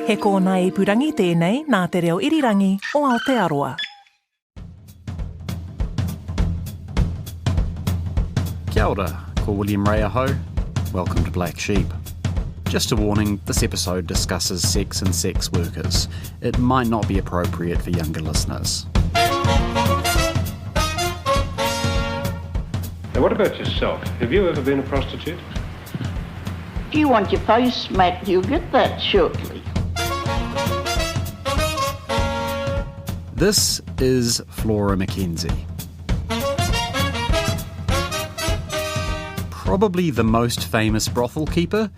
He kōna ipurangi tēnei nā te reo irirangi o Aotearoa. Kia ora, ko William Ray aho. Welcome to Black Sheep. Just a warning, this episode discusses sex and sex workers. It might not be appropriate for younger listeners. Now, what about yourself? Have you ever been a prostitute? If you want your face smacked, you'll get that shortly. This is Flora MacKenzie. Probably the most famous brothel keeper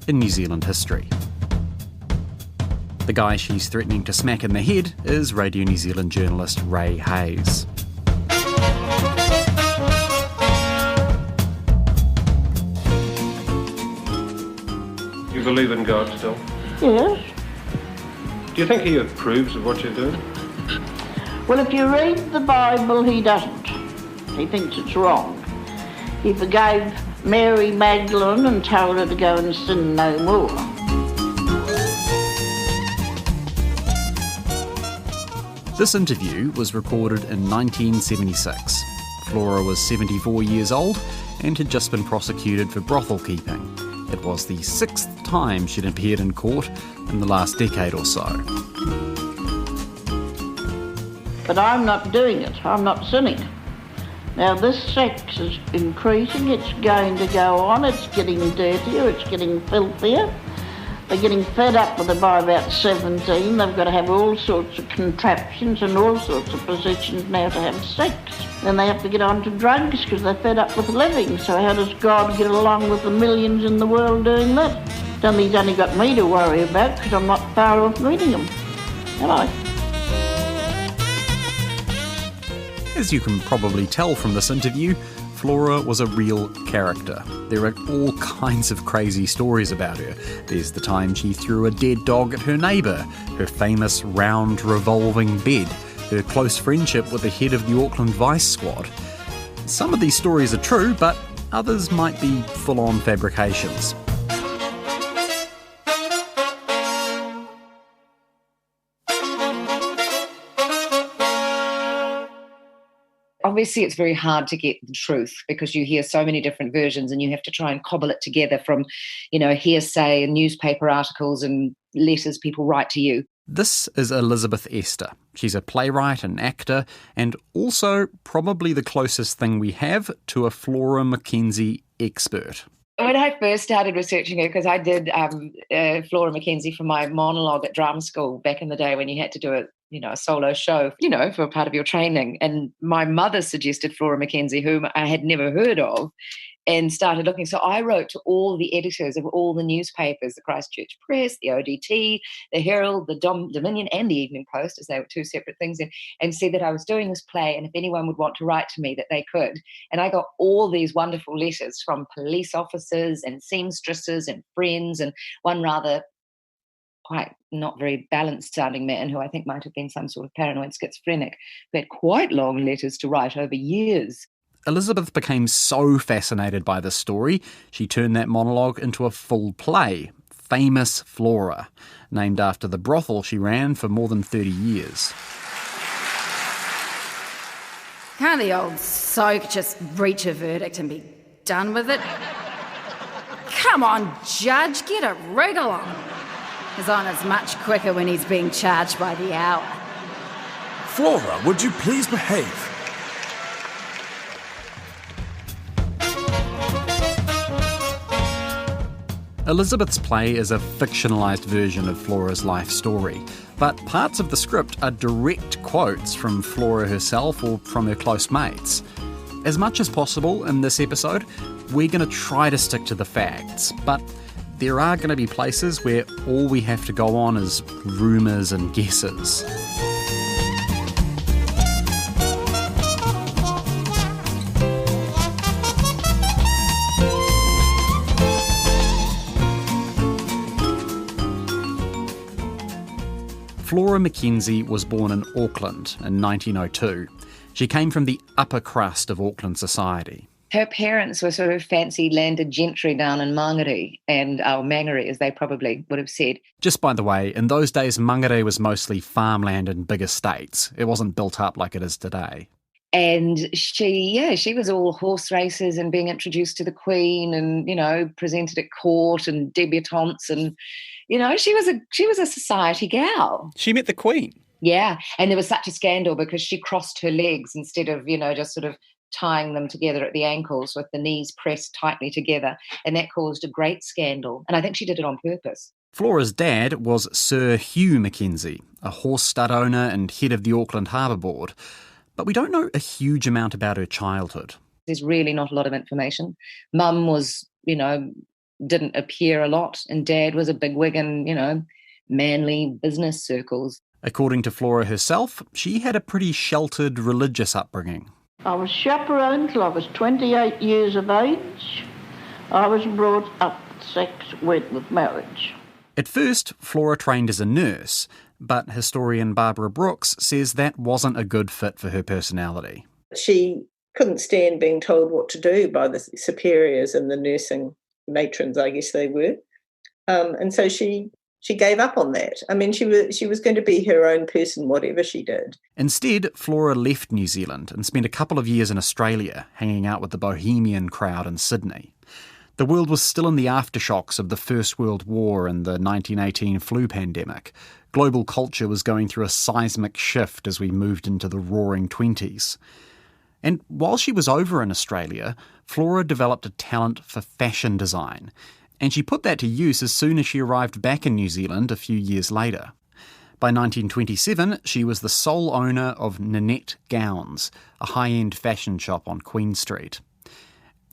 in New Zealand history. The guy she's threatening to smack in the head is Radio New Zealand journalist Ray Hayes. You believe in God still? Yes. Do you think he approves of what you're doing? Well, if you read the Bible, he doesn't. He thinks it's wrong. He forgave Mary Magdalene and told her to go and sin no more. This interview was recorded in 1976. Flora was 74 years old and had just been prosecuted for brothel keeping. It was the 6th time she'd appeared in court in the last decade or so. But I'm not doing it. I'm not sinning. Now, this sex is increasing. It's going to go on. It's getting dirtier. It's getting filthier. They're getting fed up with it by about 17. They've got to have all sorts of contraptions and all sorts of positions now to have sex. Then they have to get on to drugs because they're fed up with living. So how does God get along with the millions in the world doing that? He's only got me to worry about because I'm not far off meeting him. Am I? As you can probably tell from this interview, Flora was a real character. There are all kinds of crazy stories about her. There's the time she threw a dead dog at her neighbour, her famous round revolving bed, her close friendship with the head of the Auckland Vice Squad. Some of these stories are true, but others might be full-on fabrications. Obviously, it's very hard to get the truth because you hear so many different versions and you have to try and cobble it together from, hearsay and newspaper articles and letters people write to you. This is Elizabeth Esther. She's a playwright and actor, and also probably the closest thing we have to a Flora MacKenzie expert. When I first started researching her, because I did Flora MacKenzie for my monologue at drama school back in the day when you had to do a solo show, for part of your training. And my mother suggested Flora MacKenzie, whom I had never heard of, and started looking. So I wrote to all the editors of all the newspapers, the Christchurch Press, the ODT, the Herald, the Dominion, and the Evening Post, as they were two separate things, and said that I was doing this play and if anyone would want to write to me that they could. And I got all these wonderful letters from police officers and seamstresses and friends, and one rather quite not very balanced sounding man who I think might have been some sort of paranoid schizophrenic, who had quite long letters to write over years. Elizabeth became so fascinated by this story, she turned that monologue into a full play, Famous Flora, named after the brothel she ran for more than 30 years. Can't the old soak just reach a verdict and be done with it? Come on, Judge, get a wriggle on. His honour's much quicker when he's being charged by the hour. Flora, would you please behave? Elizabeth's play is a fictionalised version of Flora's life story, but parts of the script are direct quotes from Flora herself or from her close mates. As much as possible in this episode, we're going to try to stick to the facts, but there are going to be places where all we have to go on is rumours and guesses. Flora MacKenzie was born in Auckland in 1902. She came from the upper crust of Auckland society. Her parents were sort of fancy landed gentry down in Mangere, and Mangere, as they probably would have said. Just by the way, in those days, Mangere was mostly farmland and big estates. It wasn't built up like it is today. And she was all horse races and being introduced to the Queen and, presented at court and debutantes and, she was a society gal. She met the Queen? Yeah, and there was such a scandal because she crossed her legs instead of, just sort of tying them together at the ankles with the knees pressed tightly together, and that caused a great scandal. And I think she did it on purpose. Flora's dad was Sir Hugh MacKenzie, a horse stud owner and head of the Auckland Harbour Board. But we don't know a huge amount about her childhood. There's really not a lot of information. Mum was, didn't appear a lot, and Dad was a bigwig in, manly business circles. According to Flora herself, she had a pretty sheltered religious upbringing. I was chaperoned till I was 28 years of age. I was brought up sex went with marriage. At first, Flora trained as a nurse, but historian Barbara Brooks says that wasn't a good fit for her personality. She couldn't stand being told what to do by the superiors and the nursing matrons, I guess they were. And so she gave up on that. I mean, she was going to be her own person, whatever she did. Instead, Flora left New Zealand and spent a couple of years in Australia, hanging out with the bohemian crowd in Sydney. The world was still in the aftershocks of the First World War and the 1918 flu pandemic. Global culture was going through a seismic shift as we moved into the roaring 20s. And while she was over in Australia, Flora developed a talent for fashion design. And she put that to use as soon as she arrived back in New Zealand a few years later. By 1927, she was the sole owner of Nanette Gowns, a high-end fashion shop on Queen Street.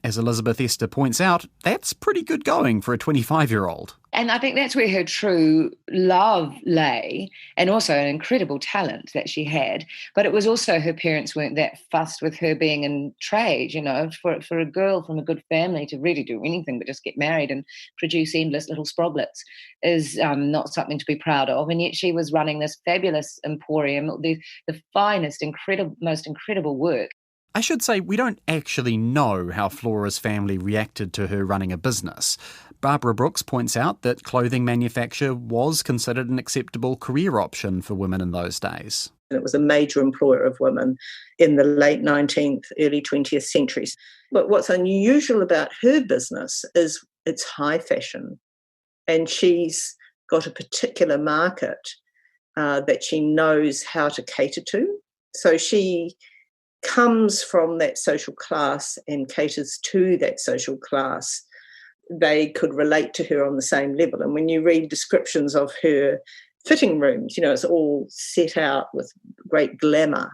As Elizabeth Esther points out, that's pretty good going for a 25-year-old. And I think that's where her true love lay, and also an incredible talent that she had. But it was also her parents weren't that fussed with her being in trade, for a girl from a good family to really do anything but just get married and produce endless little sproglets is not something to be proud of. And yet she was running this fabulous emporium, the finest, most incredible work. I should say we don't actually know how Flora's family reacted to her running a business. Barbara Brooks points out that clothing manufacture was considered an acceptable career option for women in those days. It was a major employer of women in the late 19th, early 20th centuries. But what's unusual about her business is it's high fashion. And she's got a particular market that she knows how to cater to. So she comes from that social class and caters to that social class. They could relate to her on the same level. And when you read descriptions of her fitting rooms, it's all set out with great glamour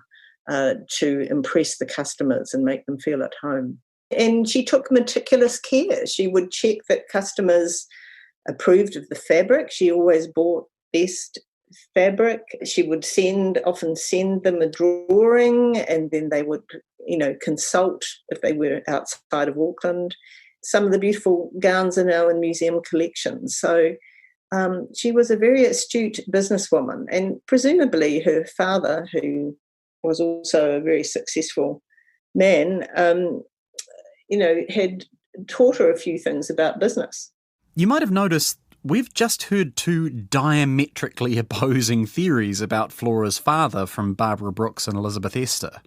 to impress the customers and make them feel at home. And she took meticulous care. She would check that customers approved of the fabric. She always bought best fabric. She would often send them a drawing, and then they would, consult if they were outside of Auckland. Some of the beautiful gowns are now in museum collections. So she was a very astute businesswoman, and presumably her father, who was also a very successful man, had taught her a few things about business. You might have noticed we've just heard two diametrically opposing theories about Flora's father from Barbara Brooks and Elizabeth Esther.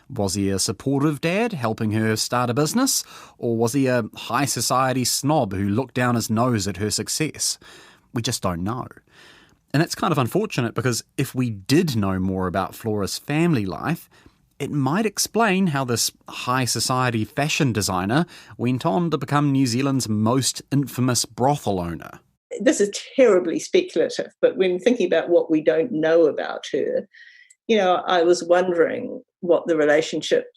Was he a supportive dad helping her start a business, or was he a high society snob who looked down his nose at her success? We just don't know. And that's kind of unfortunate, because if we did know more about Flora's family life, it might explain how this high society fashion designer went on to become New Zealand's most infamous brothel owner. This is terribly speculative, but when thinking about what we don't know about her, I was wondering what the relationship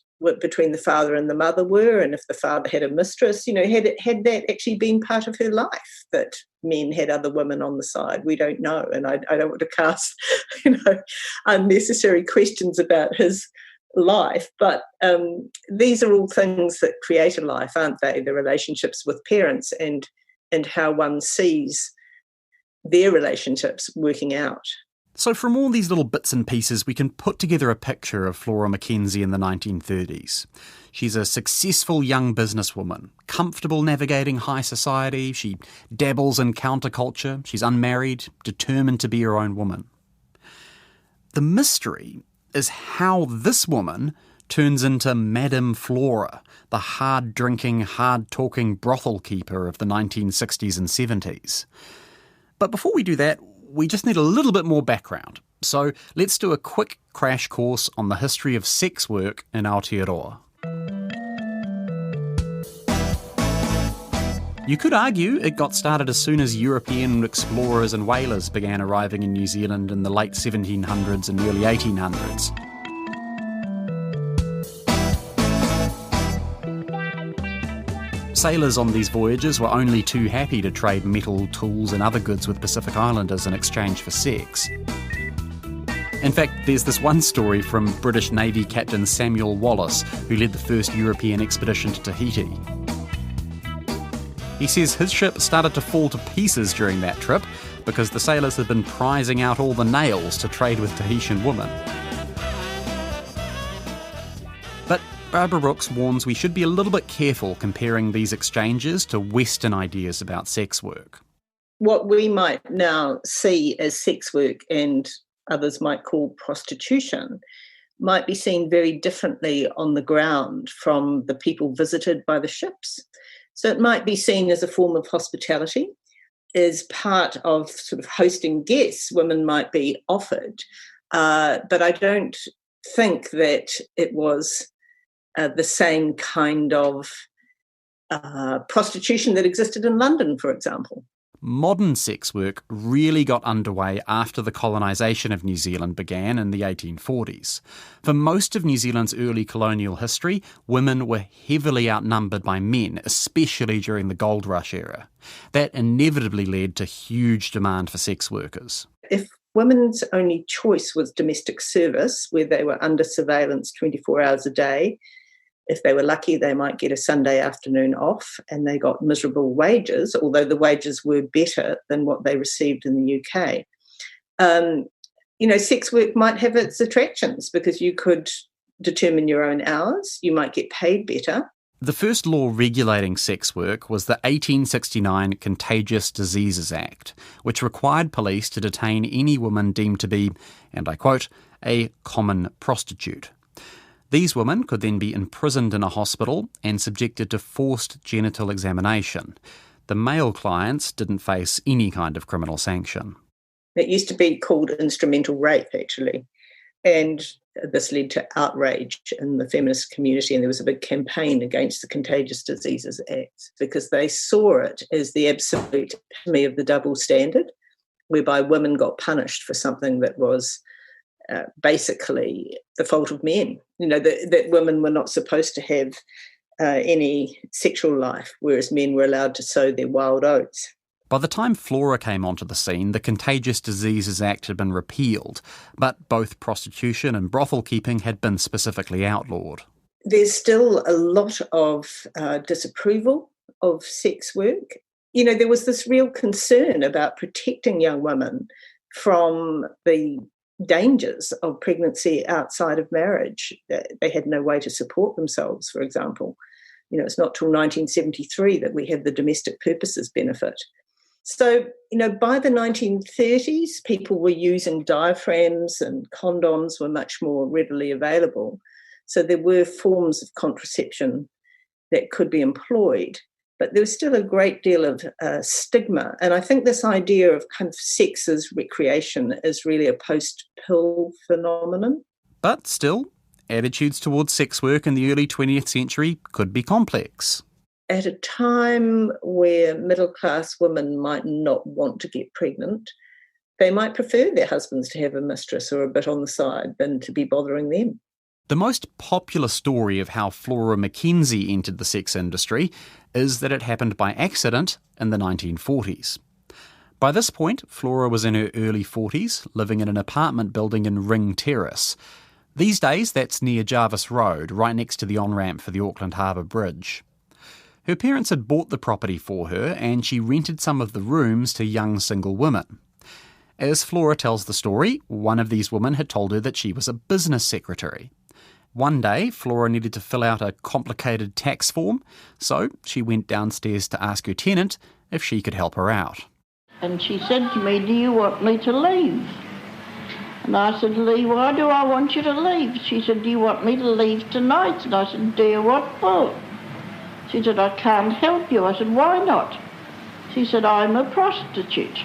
between the father and the mother were, and if the father had a mistress, had that actually been part of her life, that men had other women on the side. We don't know, and I don't want to cast, unnecessary questions about his life, but these are all things that create a life, aren't they? The relationships with parents and how one sees their relationships working out. So from all these little bits and pieces, we can put together a picture of Flora MacKenzie in the 1930s. She's a successful young businesswoman, comfortable navigating high society, she dabbles in counterculture, she's unmarried, determined to be her own woman. The mystery is how this woman turns into Madam Flora, the hard-drinking, hard-talking brothel keeper of the 1960s and 70s. But before we do that, we just need a little bit more background. So let's do a quick crash course on the history of sex work in Aotearoa. You could argue it got started as soon as European explorers and whalers began arriving in New Zealand in the late 1700s and early 1800s. Sailors on these voyages were only too happy to trade metal, tools and other goods with Pacific Islanders in exchange for sex. In fact, there's this one story from British Navy Captain Samuel Wallis, who led the first European expedition to Tahiti. He says his ship started to fall to pieces during that trip because the sailors had been prizing out all the nails to trade with Tahitian women. But Barbara Brooks warns we should be a little bit careful comparing these exchanges to Western ideas about sex work. What we might now see as sex work and others might call prostitution might be seen very differently on the ground from the people visited by the ships. So it might be seen as a form of hospitality, as part of sort of hosting guests, women might be offered. But I don't think that it was the same kind of prostitution that existed in London, for example. Modern sex work really got underway after the colonisation of New Zealand began in the 1840s. For most of New Zealand's early colonial history, women were heavily outnumbered by men, especially during the gold rush era. That inevitably led to huge demand for sex workers. If women's only choice was domestic service, where they were under surveillance 24 hours a day, if they were lucky, they might get a Sunday afternoon off, and they got miserable wages, although the wages were better than what they received in the UK. Sex work might have its attractions because you could determine your own hours, you might get paid better. The first law regulating sex work was the 1869 Contagious Diseases Act, which required police to detain any woman deemed to be, and I quote, a common prostitute. These women could then be imprisoned in a hospital and subjected to forced genital examination. The male clients didn't face any kind of criminal sanction. It used to be called instrumental rape, actually, and this led to outrage in the feminist community, and there was a big campaign against the Contagious Diseases Act because they saw it as the absolute epitome of the double standard, whereby women got punished for something that was basically the fault of men. That women were not supposed to have any sexual life, whereas men were allowed to sow their wild oats. By the time Flora came onto the scene, the Contagious Diseases Act had been repealed, but both prostitution and brothel keeping had been specifically outlawed. There's still a lot of disapproval of sex work. There was this real concern about protecting young women from the dangers of pregnancy outside of marriage. They had no way to support themselves, for example. It's not till 1973 that we have the domestic purposes benefit. So, by the 1930s, people were using diaphragms and condoms were much more readily available. So there were forms of contraception that could be employed. But there was still a great deal of stigma. And I think this idea of kind of sex as recreation is really a post-pill phenomenon. But still, attitudes towards sex work in the early 20th century could be complex. At a time where middle-class women might not want to get pregnant, they might prefer their husbands to have a mistress or a bit on the side than to be bothering them. The most popular story of how Flora MacKenzie entered the sex industry is that it happened by accident in the 1940s. By this point, Flora was in her early 40s, living in an apartment building in Ring Terrace. These days, that's near Jarvis Road, right next to the on-ramp for the Auckland Harbour Bridge. Her parents had bought the property for her, and she rented some of the rooms to young single women. As Flora tells the story, one of these women had told her that she was a business secretary. One day, Flora needed to fill out a complicated tax form, so she went downstairs to ask her tenant if she could help her out. And she said to me, "Do you want me to leave?" And I said, "Lee, why do I want you to leave?" She said, "Do you want me to leave tonight?" And I said, "Dear, what for?" She said, "I can't help you." I said, "Why not?" She said, "I'm a prostitute."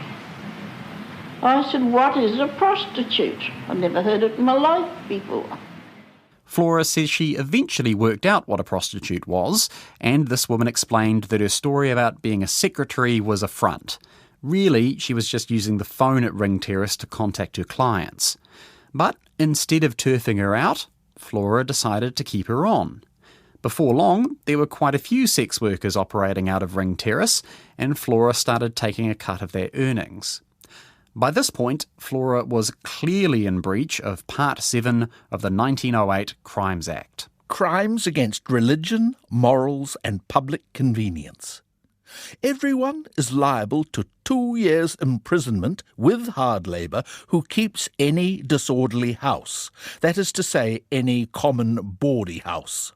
I said, "What is a prostitute?" I never heard it in my life before. Flora says she eventually worked out what a prostitute was, and this woman explained that her story about being a secretary was a front. Really, she was just using the phone at Ring Terrace to contact her clients. But instead of turfing her out, Flora decided to keep her on. Before long, there were quite a few sex workers operating out of Ring Terrace, and Flora started taking a cut of their earnings. By this point, Flora was clearly in breach of Part 7 of the 1908 Crimes Act. Crimes against religion, morals and public convenience. Everyone is liable to 2 years' imprisonment with hard labour who keeps any disorderly house, that is to say, any common bawdy house.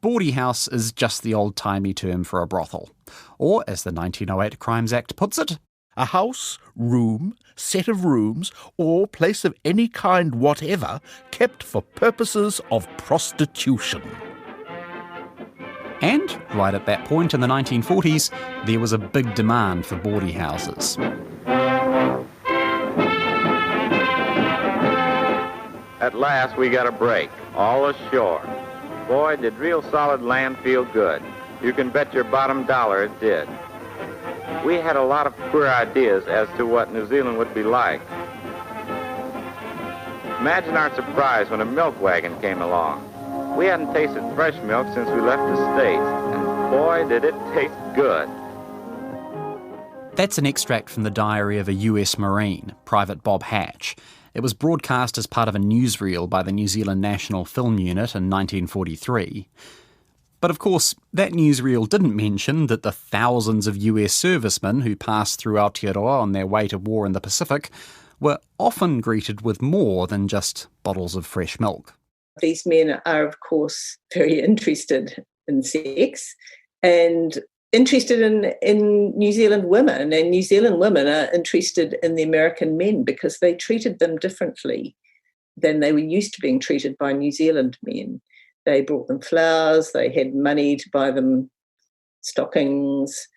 Bawdy house is just the old-timey term for a brothel, or, as the 1908 Crimes Act puts it, a house, room, set of rooms, or place of any kind whatever kept for purposes of prostitution. And right at that point in the 1940s, there was a big demand for bawdy houses. At last we got a break, all ashore. Boy, did real solid land feel good. You can bet your bottom dollar it did. We had a lot of queer ideas as to what New Zealand would be like. Imagine our surprise when a milk wagon came along. We hadn't tasted fresh milk since we left the States, and boy, did it taste good. That's an extract from the diary of a US Marine, Private Bob Hatch. It was broadcast as part of a newsreel by the New Zealand National Film Unit in 1943. But of course, that newsreel didn't mention that the thousands of US servicemen who passed through Aotearoa on their way to war in the Pacific were often greeted with more than just bottles of fresh milk. These men are, of course, very interested in sex and interested in New Zealand women. And New Zealand women are interested in the American men because they treated them differently than they were used to being treated by New Zealand men. They brought them flowers, they had money to buy them stockings,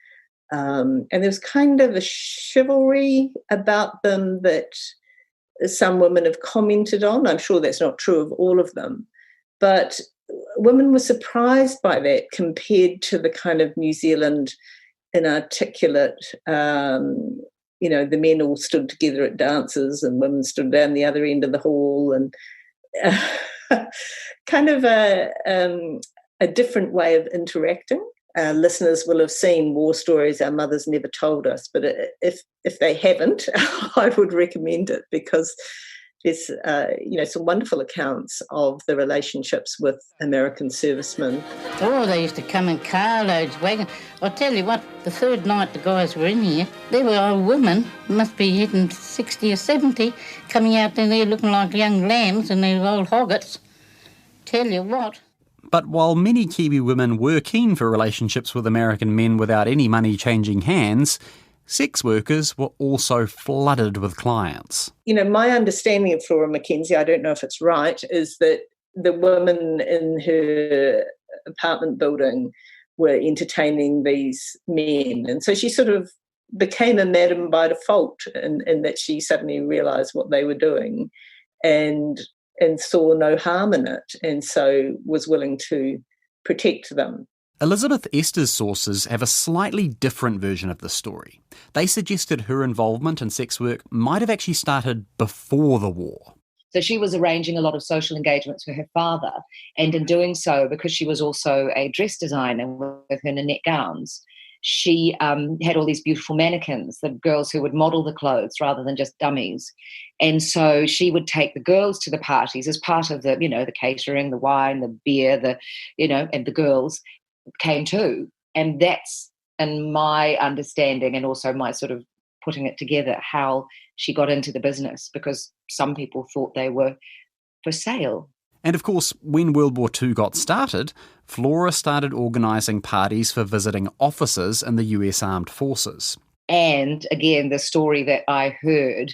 and there was kind of a chivalry about them that some women have commented on. I'm sure that's not true of all of them, but women were surprised by that compared to the kind of New Zealand inarticulate, the men all stood together at dances and women stood down the other end of the hall and kind of a different way of interacting. Listeners will have seen War Stories Our Mothers Never Told Us, but if they haven't, I would recommend it because there's some wonderful accounts of the relationships with American servicemen. Oh, they used to come in carloads, wagon. I'll tell you what, the third night the guys were in here, there were old women, must be hitting 60 or 70, coming out in there looking like young lambs and their old hoggets. Tell you what. But while many Kiwi women were keen for relationships with American men without any money changing hands, sex workers were also flooded with clients. My understanding of Flora MacKenzie, I don't know if it's right, is that the women in her apartment building were entertaining these men. And so she sort of became a madam by default in that she suddenly realised what they were doing and saw no harm in it, and so was willing to protect them. Elizabeth Esther's sources have a slightly different version of the story. They suggested her involvement in sex work might have actually started before the war. So she was arranging a lot of social engagements for her father, and in doing so, because she was also a dress designer with her Nanette gowns, she had all these beautiful mannequins, the girls who would model the clothes rather than just dummies. And so she would take the girls to the parties as part of the, the catering, the wine, the beer, and the girls came too. And that's, in my understanding and also my sort of putting it together, how she got into the business, because some people thought they were for sale. And of course, when World War II got started, Flora started organising parties for visiting officers in the US Armed Forces. And again, the story that I heard,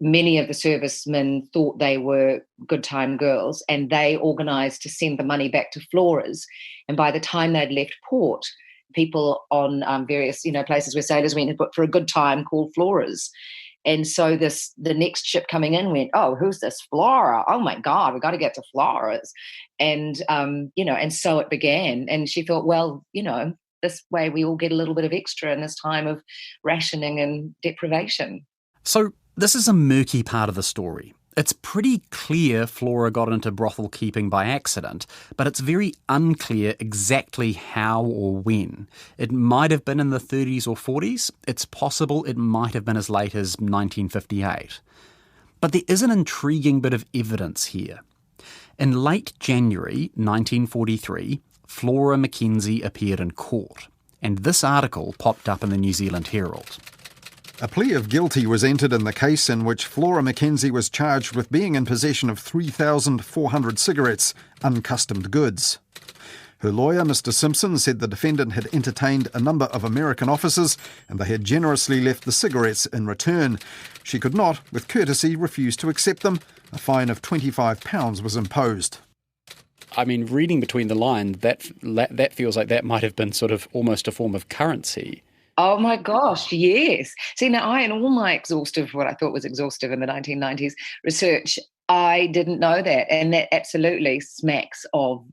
many of the servicemen thought they were good time girls, and they organised to send the money back to Flora's. And by the time they'd left port, people on various places where sailors went for a good time called Flora's. And so the next ship coming in went, oh, who's this Flora? Oh my God, we've got to get to Flora's. And, and so it began. And she thought, well, this way we all get a little bit of extra in this time of rationing and deprivation. So this is a murky part of the story. It's pretty clear Flora got into brothel keeping by accident, but it's very unclear exactly how or when. It might have been in the 30s or 40s. It's possible it might have been as late as 1958. But there is an intriguing bit of evidence here. In late January 1943, Flora MacKenzie appeared in court, and this article popped up in the New Zealand Herald. A plea of guilty was entered in the case in which Flora MacKenzie was charged with being in possession of 3,400 cigarettes, uncustomed goods. Her lawyer, Mr. Simpson, said the defendant had entertained a number of American officers and they had generously left the cigarettes in return. She could not, with courtesy, refuse to accept them. A fine of £25 was imposed. I mean, reading between the lines, that feels like that might have been sort of almost a form of currency. Oh my gosh, yes. See, now in all my what I thought was exhaustive in the 1990s research, I didn't know that. And that absolutely smacks of,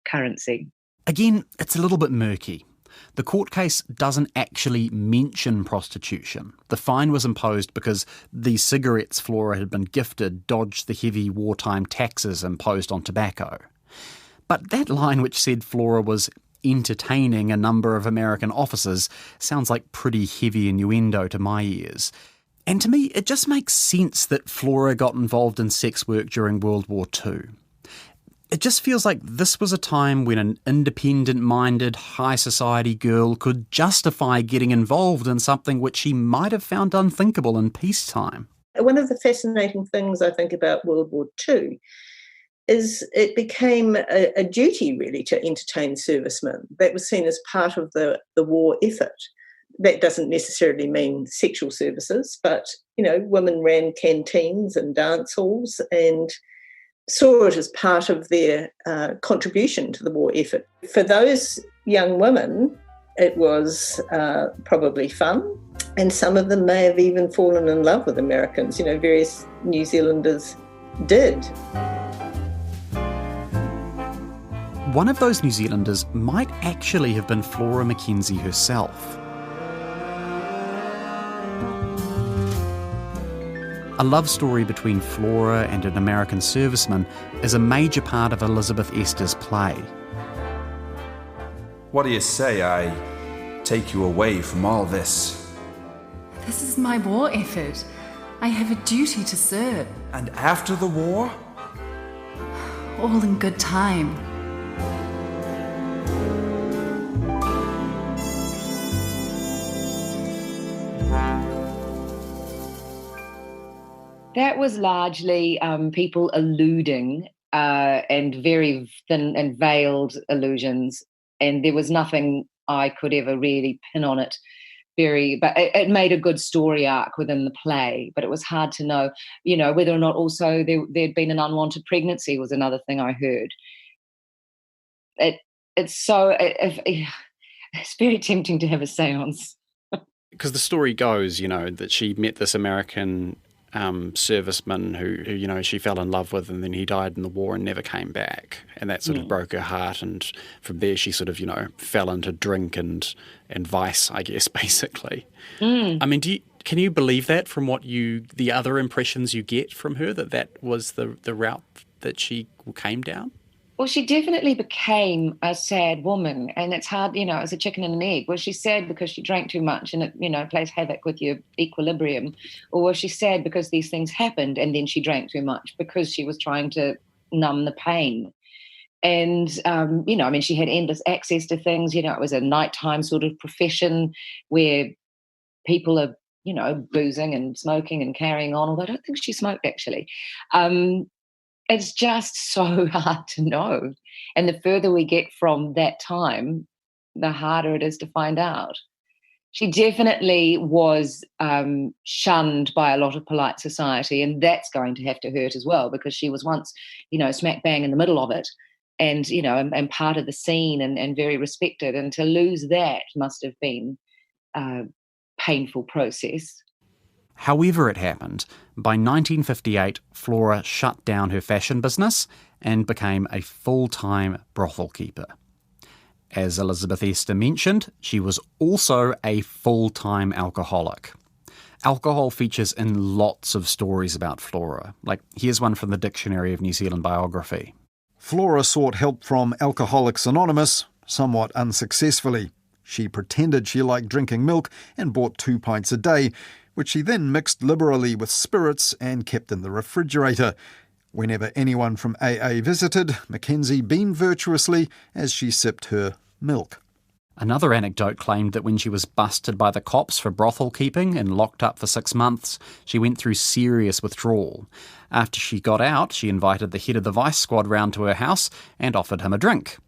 currency. Again, it's a little bit murky. The court case doesn't actually mention prostitution. The fine was imposed because the cigarettes Flora had been gifted dodged the heavy wartime taxes imposed on tobacco. But that line which said Flora was entertaining a number of American officers sounds like pretty heavy innuendo to my ears. And to me, it just makes sense that Flora got involved in sex work during World War II. It just feels like this was a time when an independent-minded, high society girl could justify getting involved in something which she might have found unthinkable in peacetime. One of the fascinating things I think about World War II is it became a duty really to entertain servicemen. That was seen as part of the war effort. That doesn't necessarily mean sexual services, but, women ran canteens and dance halls and saw it as part of their contribution to the war effort. For those young women, it was probably fun, and some of them may have even fallen in love with Americans. Various New Zealanders did. One of those New Zealanders might actually have been Flora MacKenzie herself. A love story between Flora and an American serviceman is a major part of Elizabeth Ester's play. What do you say I take you away from all this? This is my war effort. I have a duty to serve. And after the war? All in good time. That was largely people alluding and very thin and veiled allusions, and there was nothing I could ever really pin on it. But it made a good story arc within the play, but it was hard to know, whether or not also there'd been an unwanted pregnancy was another thing I heard. It's very tempting to have a seance. Because the story goes, that she met this American serviceman who she fell in love with, and then he died in the war and never came back, and that sort of broke her heart, and from there she sort of fell into drink and vice, I guess, basically. I mean, can you believe that from the other impressions you get from her, that was the route that she came down? Well, she definitely became a sad woman, and it's hard, as a chicken and an egg. Was she sad because she drank too much and it, plays havoc with your equilibrium? Or was she sad because these things happened and then she drank too much because she was trying to numb the pain? And, she had endless access to things. It was a nighttime sort of profession where people are, boozing and smoking and carrying on, although I don't think she smoked actually. It's just so hard to know. And the further we get from that time, the harder it is to find out. She definitely was shunned by a lot of polite society, and that's going to have to hurt as well, because she was once, smack bang in the middle of it and, and part of the scene and very respected. And to lose that must have been a painful process. However it happened, by 1958, Flora shut down her fashion business and became a full-time brothel keeper. As Elizabeth Esther mentioned, she was also a full-time alcoholic. Alcohol features in lots of stories about Flora. Like, here's one from the Dictionary of New Zealand Biography. Flora sought help from Alcoholics Anonymous, somewhat unsuccessfully. She pretended she liked drinking milk and bought 2 pints a day, which she then mixed liberally with spirits and kept in the refrigerator. Whenever anyone from AA visited, MacKenzie beamed virtuously as she sipped her milk. Another anecdote claimed that when she was busted by the cops for brothel keeping and locked up for 6 months, she went through serious withdrawal. After she got out, she invited the head of the vice squad round to her house and offered him a drink.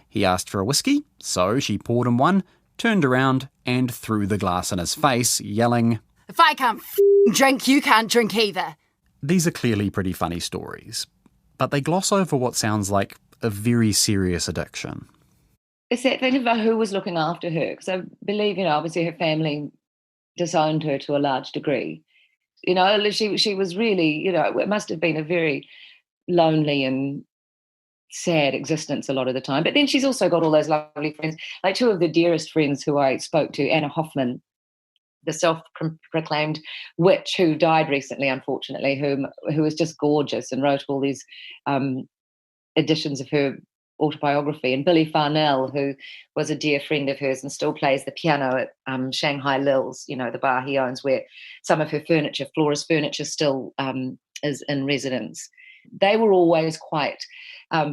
He asked for a whiskey, so she poured him one, turned around and threw the glass in his face, yelling, "If I can't drink, you can't drink either." These are clearly pretty funny stories, but they gloss over what sounds like a very serious addiction. It's that thing about who was looking after her, because I believe, obviously her family disowned her to a large degree. She was really, it must have been a very lonely and sad existence a lot of the time. But then she's also got all those lovely friends, like two of the dearest friends who I spoke to, Anna Hoffman, the self-proclaimed witch who died recently, unfortunately, who was just gorgeous and wrote all these editions of her autobiography, and Billy Farnell, who was a dear friend of hers and still plays the piano at Shanghai Lil's, the bar he owns, where some of her furniture, Flora's furniture, still is in residence. They were always quite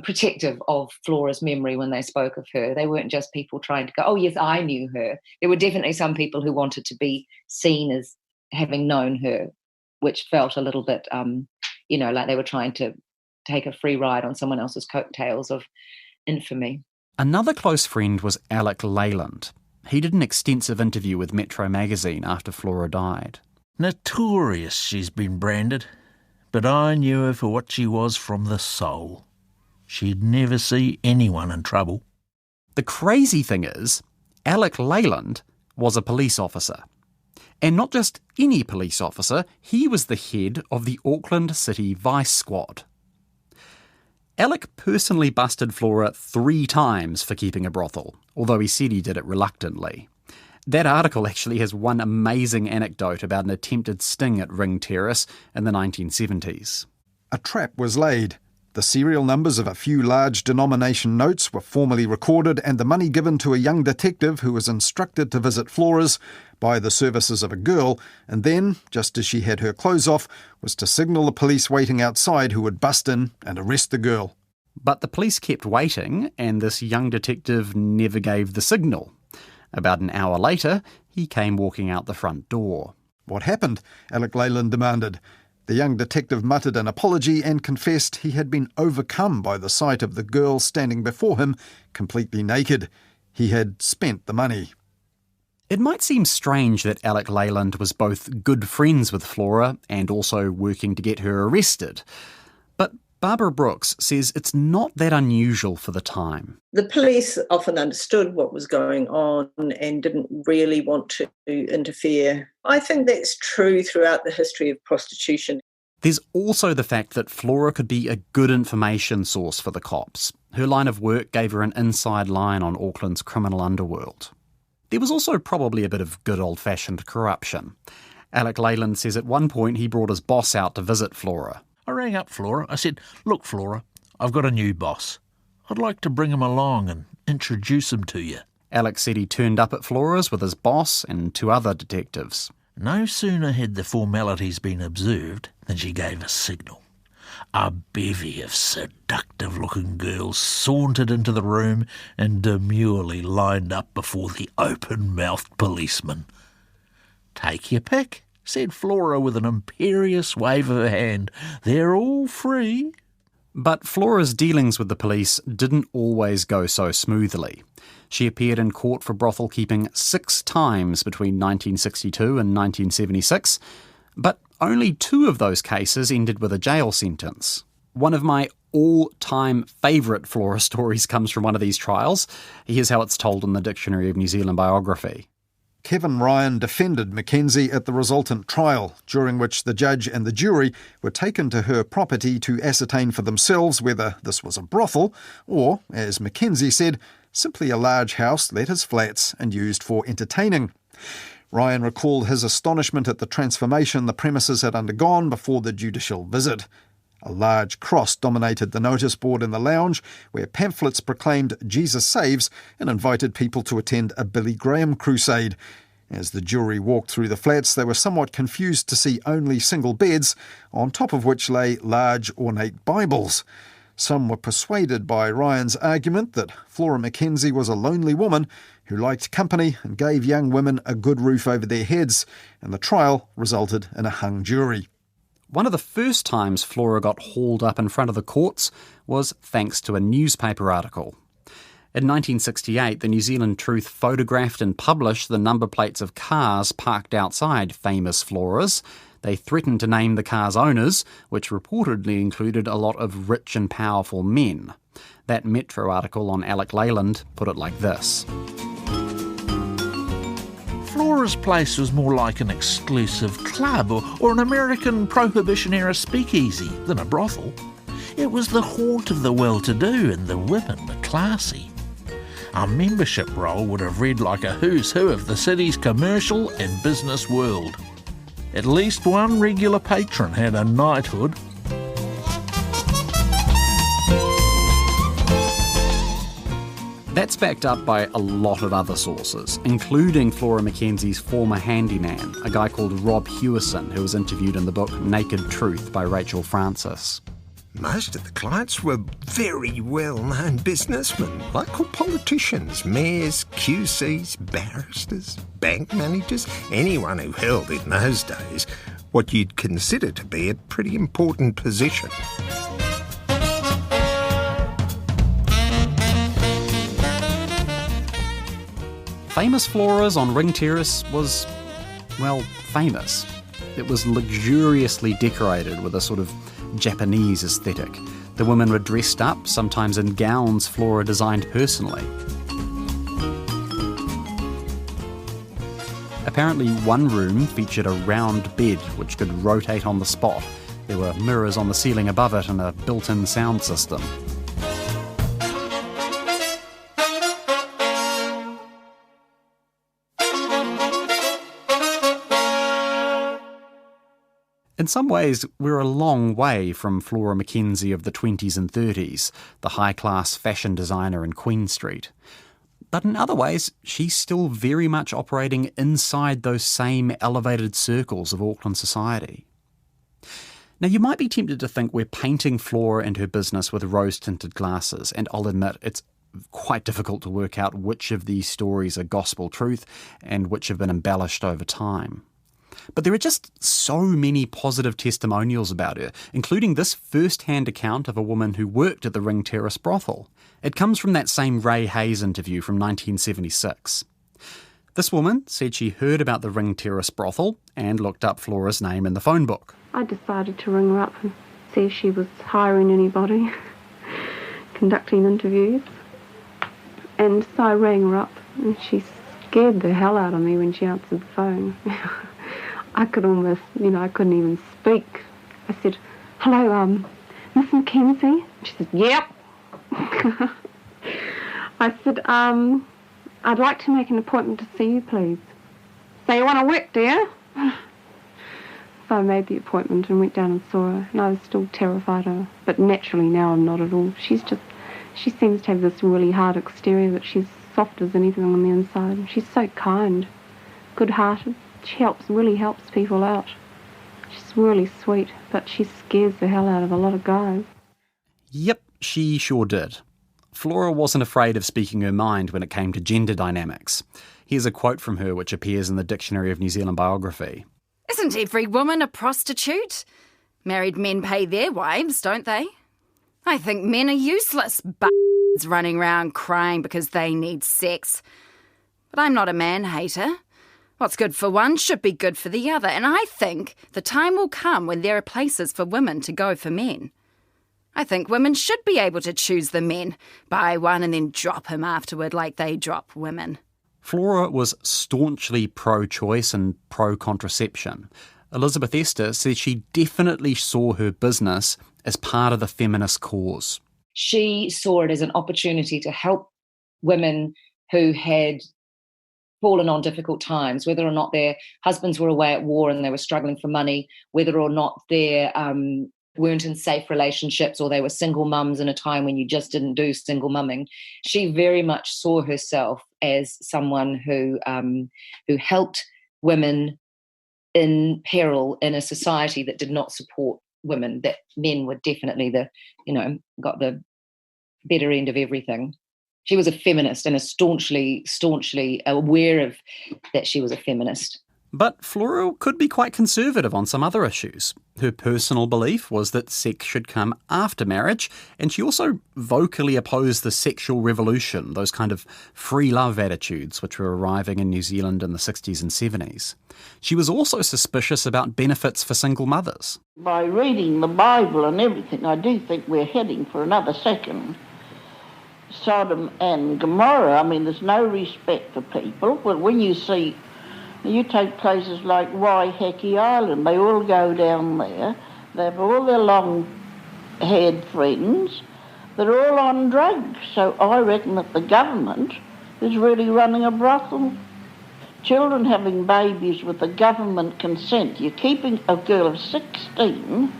protective of Flora's memory when they spoke of her. They weren't just people trying to go, "Oh, yes, I knew her." There were definitely some people who wanted to be seen as having known her, which felt a little bit, like they were trying to take a free ride on someone else's coattails of infamy. Another close friend was Alec Leyland. He did an extensive interview with Metro magazine after Flora died. "Notorious she's been branded, but I knew her for what she was from the soul. She'd never see anyone in trouble." The crazy thing is, Alec Leyland was a police officer. And not just any police officer, he was the head of the Auckland City Vice Squad. Alec personally busted Flora 3 times for keeping a brothel, although he said he did it reluctantly. That article actually has one amazing anecdote about an attempted sting at Ring Terrace in the 1970s. A trap was laid. The serial numbers of a few large denomination notes were formally recorded and the money given to a young detective who was instructed to visit Flora's by the services of a girl, and then, just as she had her clothes off, was to signal the police waiting outside who would bust in and arrest the girl. But the police kept waiting, and this young detective never gave the signal. About an hour later, he came walking out the front door. "What happened?" Alec Leyland demanded. The young detective muttered an apology and confessed he had been overcome by the sight of the girl standing before him, completely naked. He had spent the money. It might seem strange that Alec Leyland was both good friends with Flora and also working to get her arrested. But Barbara Brooks says it's not that unusual for the time. The police often understood what was going on and didn't really want to interfere. I think that's true throughout the history of prostitution. There's also the fact that Flora could be a good information source for the cops. Her line of work gave her an inside line on Auckland's criminal underworld. There was also probably a bit of good old-fashioned corruption. Alec Leyland says at one point he brought his boss out to visit Flora. "I rang up Flora. I said, 'Look, Flora, I've got a new boss. I'd like to bring him along and introduce him to you.' Alec said he turned up at Flora's with his boss and 2 other detectives. No sooner had the formalities been observed than she gave a signal. A bevy of seductive-looking girls sauntered into the room and demurely lined up before the open-mouthed policeman. "Take your pick," said Flora with an imperious wave of her hand. "They're all free." But Flora's dealings with the police didn't always go so smoothly. She appeared in court for brothel keeping 6 times between 1962 and 1976, but only 2 of those cases ended with a jail sentence. One of my all-time favourite Flora stories comes from one of these trials. Here's how it's told in the Dictionary of New Zealand Biography. Kevin Ryan defended Mackenzie at the resultant trial, during which the judge and the jury were taken to her property to ascertain for themselves whether this was a brothel or, as Mackenzie said, simply a large house let as flats and used for entertaining. Ryan recalled his astonishment at the transformation the premises had undergone before the judicial visit. A large cross dominated the notice board in the lounge, where pamphlets proclaimed Jesus saves and invited people to attend a Billy Graham crusade. As the jury walked through the flats, they were somewhat confused to see only single beds, on top of which lay large ornate Bibles. Some were persuaded by Ryan's argument that Flora MacKenzie was a lonely woman who liked company and gave young women a good roof over their heads, and the trial resulted in a hung jury. One of the first times Flora got hauled up in front of the courts was thanks to a newspaper article. In 1968, the New Zealand Truth photographed and published the number plates of cars parked outside famous Floras. They threatened to name the cars' owners, which reportedly included a lot of rich and powerful men. That Metro article on Alec Leyland put it like this. Flora's place was more like an exclusive club or an American Prohibition-era speakeasy than a brothel. It was the haunt of the well-to-do and the women the classy. Our membership roll would have read like a who's who of the city's commercial and business world. At least one regular patron had a knighthood. That's backed up by a lot of other sources, including Flora MacKenzie's former handyman, a guy called Rob Hewison, who was interviewed in the book Naked Truth by Rachel Francis. Most of the clients were very well-known businessmen, local politicians, mayors, QCs, barristers, bank managers, anyone who held in those days what you'd consider to be a pretty important position. Famous Flora's on Ring Terrace was, well, famous. It was luxuriously decorated with a sort of Japanese aesthetic. The women were dressed up, sometimes in gowns Flora designed personally. Apparently one room featured a round bed which could rotate on the spot. There were mirrors on the ceiling above it and a built-in sound system. In some ways, we're a long way from Flora MacKenzie of the 20s and 30s, the high-class fashion designer in Queen Street. But in other ways, she's still very much operating inside those same elevated circles of Auckland society. Now, you might be tempted to think we're painting Flora and her business with rose-tinted glasses, and I'll admit it's quite difficult to work out which of these stories are gospel truth and which have been embellished over time. But there are just so many positive testimonials about her, including this first-hand account of a woman who worked at the Ring Terrace brothel. It comes from that same Ray Hayes interview from 1976. This woman said she heard about the Ring Terrace brothel and looked up Flora's name in the phone book. I decided to ring her up and see if she was hiring anybody, conducting interviews. And so I rang her up and she scared the hell out of me when she answered the phone. I could almost, I couldn't even speak. I said, "Hello, Miss MacKenzie?" She said, "Yep." I said, "I'd like to make an appointment to see you, please." "So you want to work, do you?" So I made the appointment and went down and saw her, and I was still terrified of her. But naturally now I'm not at all. She seems to have this really hard exterior, but she's soft as anything on the inside. She's so kind, good-hearted. She really helps people out. She's really sweet, but she scares the hell out of a lot of guys. Yep, she sure did. Flora wasn't afraid of speaking her mind when it came to gender dynamics. Here's a quote from her which appears in the Dictionary of New Zealand Biography. Isn't every woman a prostitute? Married men pay their wives, don't they? I think men are useless b****s running around crying because they need sex. But I'm not a man-hater. What's good for one should be good for the other, and I think the time will come when there are places for women to go for men. I think women should be able to choose the men, buy one and then drop him afterward like they drop women. Flora was staunchly pro-choice and pro-contraception. Elizabeth Esther says she definitely saw her business as part of the feminist cause. She saw it as an opportunity to help women who had fallen on difficult times, whether or not their husbands were away at war and they were struggling for money, whether or not they weren't in safe relationships or they were single mums in a time when you just didn't do single mumming. She very much saw herself as someone who helped women in peril in a society that did not support women, that men were definitely got the better end of everything. She was a feminist and staunchly aware of that she was a feminist. But Flora could be quite conservative on some other issues. Her personal belief was that sex should come after marriage, and she also vocally opposed the sexual revolution, those kind of free love attitudes which were arriving in New Zealand in the 60s and 70s. She was also suspicious about benefits for single mothers. By reading the Bible and everything, I do think we're heading for another second Sodom and Gomorrah. I mean, there's no respect for people. But when you take places like Waiheke Island, they all go down there, they have all their long-haired friends, they're all on drugs. So I reckon that the government is really running a brothel. Children having babies with the government consent. You're keeping a girl of 16,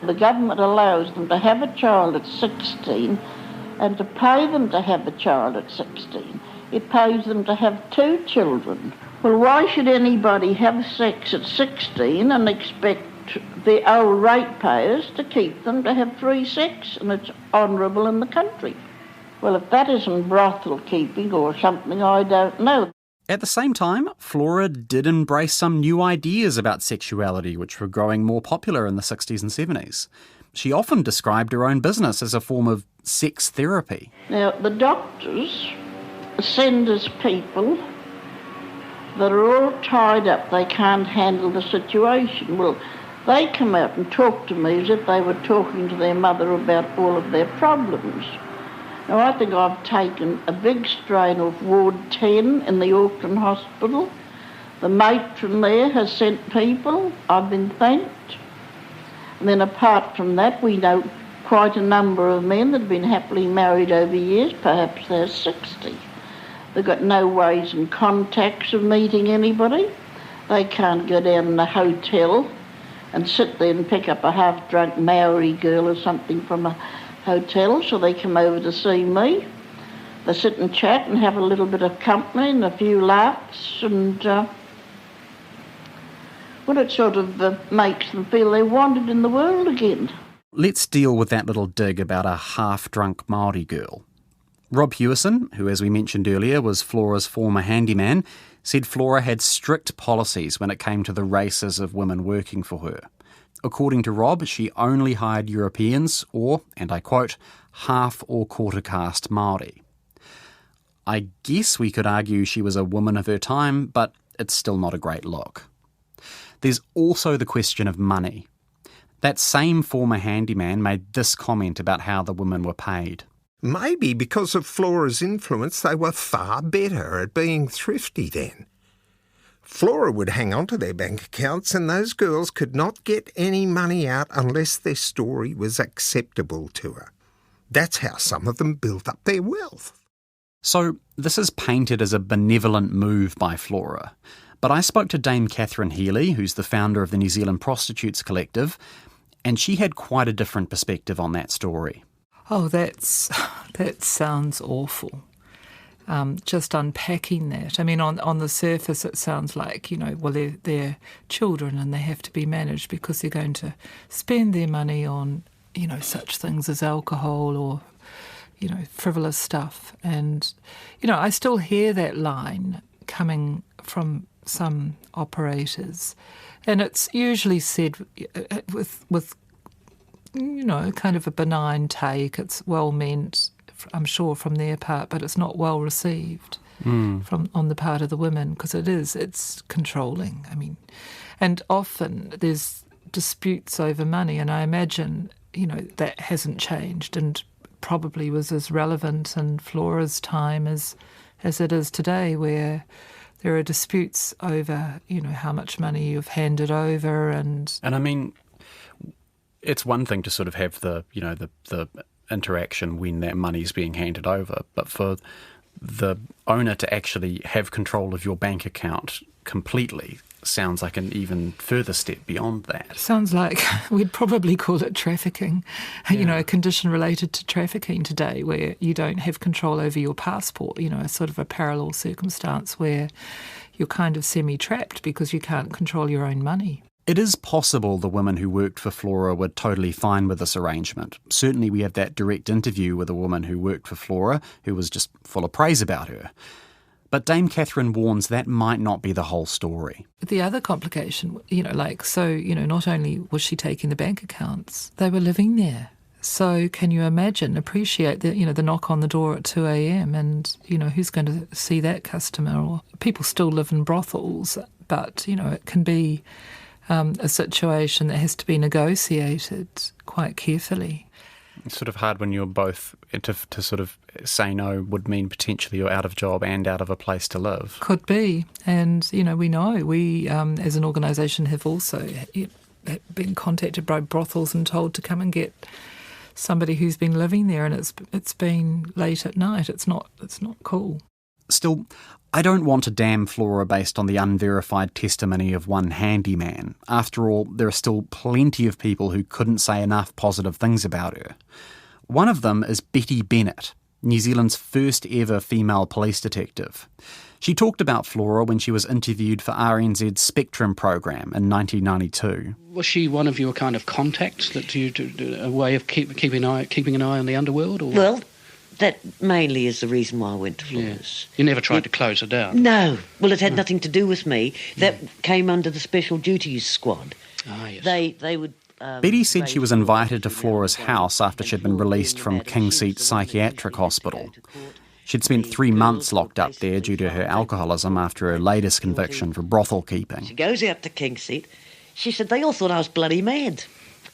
the government allows them to have a child at 16 and to pay them to have a child at 16. It pays them to have 2 children. Well, why should anybody have sex at 16 and expect the old ratepayers to keep them to have free sex? And it's honourable in the country. Well, if that isn't brothel keeping or something, I don't know. At the same time, Flora did embrace some new ideas about sexuality which were growing more popular in the 60s and 70s. She often described her own business as a form of sex therapy. Now, the doctors send us people that are all tied up, they can't handle the situation. Well, they come out and talk to me as if they were talking to their mother about all of their problems. Now, I think I've taken a big strain of Ward 10 in the Auckland Hospital. The matron there has sent people. I've been thanked. And then apart from that, we know quite a number of men that have been happily married over years, perhaps they're 60. They've got no ways and contacts of meeting anybody. They can't go down in a hotel and sit there and pick up a half-drunk Maori girl or something from a hotel, so they come over to see me. They sit and chat and have a little bit of company and a few laughs, and it sort of makes them feel they're wanted in the world again. Let's deal with that little dig about a half-drunk Māori girl. Rob Hewison, who as we mentioned earlier was Flora's former handyman, said Flora had strict policies when it came to the races of women working for her. According to Rob, she only hired Europeans or, and I quote, half or quarter caste Māori. I guess we could argue she was a woman of her time, but it's still not a great look. There's also the question of money. That same former handyman made this comment about how the women were paid. Maybe because of Flora's influence, they were far better at being thrifty then. Flora would hang on to their bank accounts and those girls could not get any money out unless their story was acceptable to her. That's how some of them built up their wealth. So this is painted as a benevolent move by Flora. But I spoke to Dame Catherine Healy, who's the founder of the New Zealand Prostitutes Collective, and she had quite a different perspective on that story. Oh, that sounds awful. just unpacking that. I mean, on the surface it sounds like, well, they're children and they have to be managed because they're going to spend their money on, such things as alcohol or, frivolous stuff. And, I still hear that line coming from some operators, and it's usually said with kind of a benign take. It's well meant, I'm sure, from their part, but it's not well received on the part of the women, because it's controlling. I mean, and often there's disputes over money, and I imagine, that hasn't changed and probably was as relevant in Flora's time as it is today, where there are disputes over, how much money you've handed over. And I mean, it's one thing to sort of have the interaction when that money's being handed over, but for the owner to actually have control of your bank account completely sounds like an even further step beyond that. Sounds like we'd probably call it trafficking, a condition related to trafficking today, where you don't have control over your passport, sort of a parallel circumstance where you're kind of semi-trapped because you can't control your own money. It is possible the women who worked for Flora were totally fine with this arrangement. Certainly we have that direct interview with a woman who worked for Flora who was just full of praise about her. But Dame Catherine warns that might not be the whole story. The other complication, not only was she taking the bank accounts, they were living there. So can you appreciate the knock on the door at 2 a.m. and, who's going to see that customer? Or people still live in brothels, but, it can be a situation that has to be negotiated quite carefully. It's sort of hard when you're both, to sort of say no would mean potentially you're out of job and out of a place to live. Could be. And, we as an organisation have also been contacted by brothels and told to come and get somebody who's been living there, and it's been late at night. It's not cool. Still, I don't want to damn Flora based on the unverified testimony of one handyman. After all, there are still plenty of people who couldn't say enough positive things about her. One of them is Betty Bennett, New Zealand's first ever female police detective. She talked about Flora when she was interviewed for RNZ's Spectrum program in 1992. Was she one of your kind of contacts, that you a way of keeping an eye on the underworld? Or? Well, that mainly is the reason why I went to Flora's. Yeah. You never tried to close her down? No. Well, it had nothing to do with me. That came under the Special Duties Squad. Ah, yes. They would... Betty said she was invited to Flora's house after she'd been released from King Seat Psychiatric Hospital. She'd spent 3 months locked up there due to her alcoholism after her latest conviction for brothel keeping. She goes out to King Seat. She said, they all thought I was bloody mad.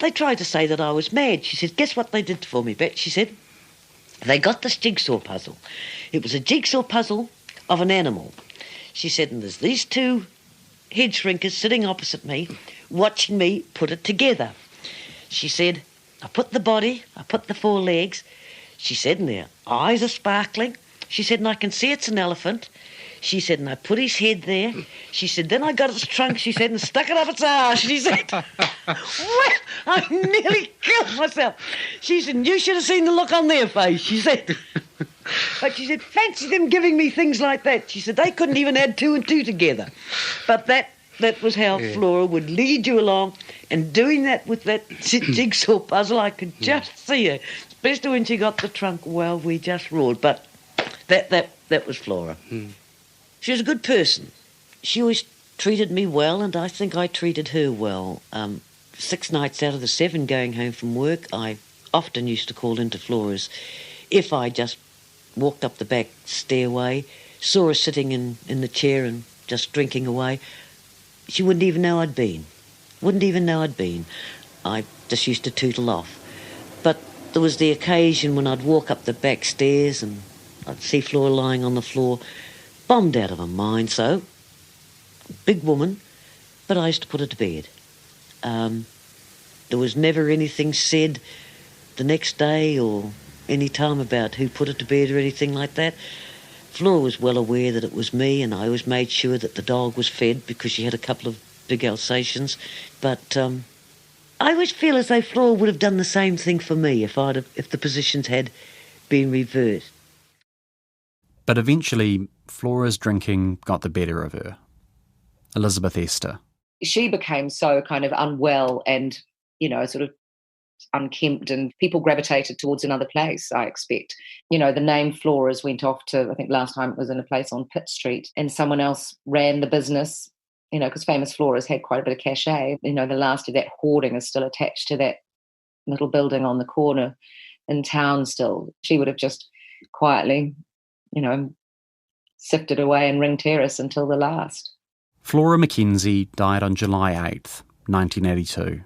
They tried to say that I was mad. She said, guess what they did for me, Bet? She said, they got this jigsaw puzzle. It was a jigsaw puzzle of an animal. She said, and there's these 2 head shrinkers sitting opposite me, watching me put it together. She said, I put the body, I put the 4 legs. She said, and their eyes are sparkling. She said, and I can see it's an elephant. She said, and I put his head there. She said, then I got its trunk, she said, and stuck it up its arse. She said, what? I nearly killed myself. She said, and you should have seen the look on their face, she said. But she said, fancy them giving me things like that. She said, they couldn't even add 2 and 2 together. But that was how Flora would lead you along, and doing that with that jigsaw puzzle, I could just see her. Especially when she got the trunk, well, we just roared. But that was Flora. She was a good person. She always treated me well, and I think I treated her well. 6 nights out of the 7 going home from work, I often used to call into Flora's. If I just walked up the back stairway, saw her sitting in the chair and just drinking away, she wouldn't even know I'd been. I just used to tootle off. But there was the occasion when I'd walk up the back stairs and I'd see Flora lying on the floor, bombed out of her mind, so, big woman, but I used to put her to bed. There was never anything said the next day or any time about who put her to bed or anything like that. Flora was well aware that it was me, and I always made sure that the dog was fed because she had a couple of big Alsatians. But I always feel as though Flora would have done the same thing for me if the positions had been reversed. But eventually, Flora's drinking got the better of her. Elizabeth Esther. She became so kind of unwell and, sort of unkempt, and people gravitated towards another place, I expect. The name Flora's went off to, I think last time it was in a place on Pitt Street, and someone else ran the business, because Famous Flora's had quite a bit of cachet. The last of that hoarding is still attached to that little building on the corner in town still. She would have just quietly, sifted away in Ring Terrace until the last. Flora MacKenzie died on July 8th, 1982.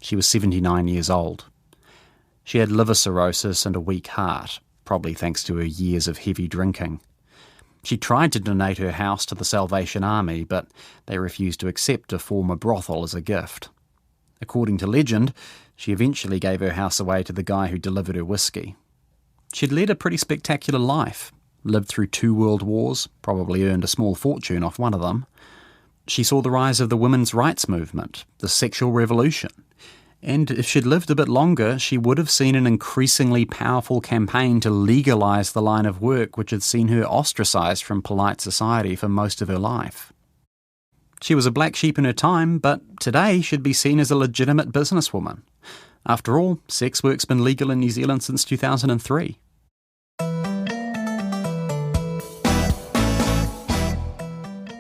She was 79 years old. She had liver cirrhosis and a weak heart, probably thanks to her years of heavy drinking. She tried to donate her house to the Salvation Army, but they refused to accept a former brothel as a gift. According to legend, she eventually gave her house away to the guy who delivered her whiskey. She'd led a pretty spectacular life, lived through 2 world wars, probably earned a small fortune off one of them. She saw the rise of the women's rights movement, the sexual revolution, and if she'd lived a bit longer, she would have seen an increasingly powerful campaign to legalise the line of work which had seen her ostracised from polite society for most of her life. She was a black sheep in her time, but today she'd be seen as a legitimate businesswoman. After all, sex work's been legal in New Zealand since 2003.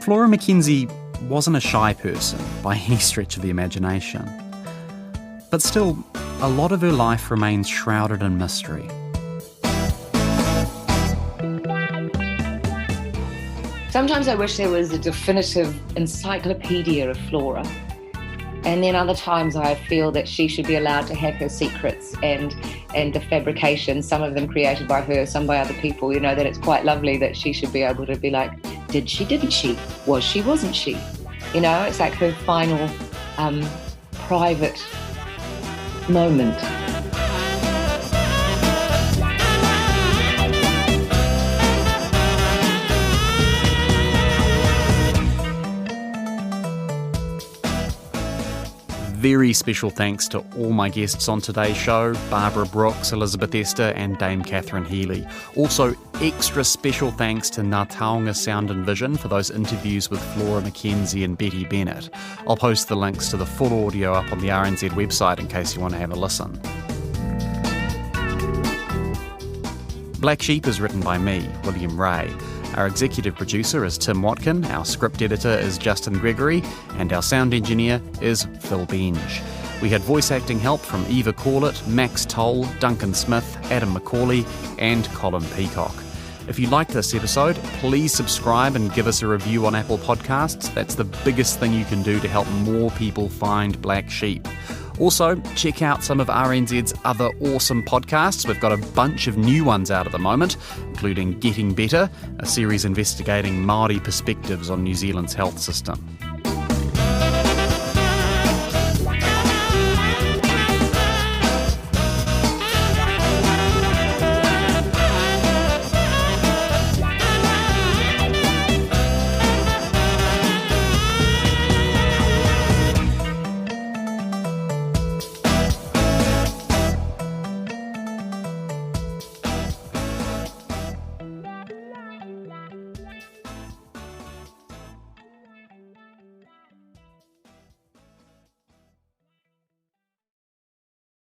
Flora MacKenzie wasn't a shy person by any stretch of the imagination. But still, a lot of her life remains shrouded in mystery. Sometimes I wish there was a definitive encyclopedia of Flora. And then other times I feel that she should be allowed to have her secrets and the fabrication, some of them created by her, some by other people, that it's quite lovely that she should be able to be like, did she, didn't she? Was she, wasn't she? It's like her final private moment. Very special thanks to all my guests on today's show, Barbara Brooks, Elizabeth Esther and Dame Catherine Healy. Also, extra special thanks to Ngā Taonga Sound and Vision for those interviews with Flora MacKenzie and Betty Bennett. I'll post the links to the full audio up on the RNZ website in case you want to have a listen. Black Sheep is written by me, William Ray. Our executive producer is Tim Watkin, our script editor is Justin Gregory, and our sound engineer is Phil Benge. We had voice acting help from Eva Corlett, Max Toll, Duncan Smith, Adam McCauley, and Colin Peacock. If you liked this episode, please subscribe and give us a review on Apple Podcasts. That's the biggest thing you can do to help more people find Black Sheep. Also, check out some of RNZ's other awesome podcasts. We've got a bunch of new ones out at the moment, including Getting Better, a series investigating Māori perspectives on New Zealand's health system.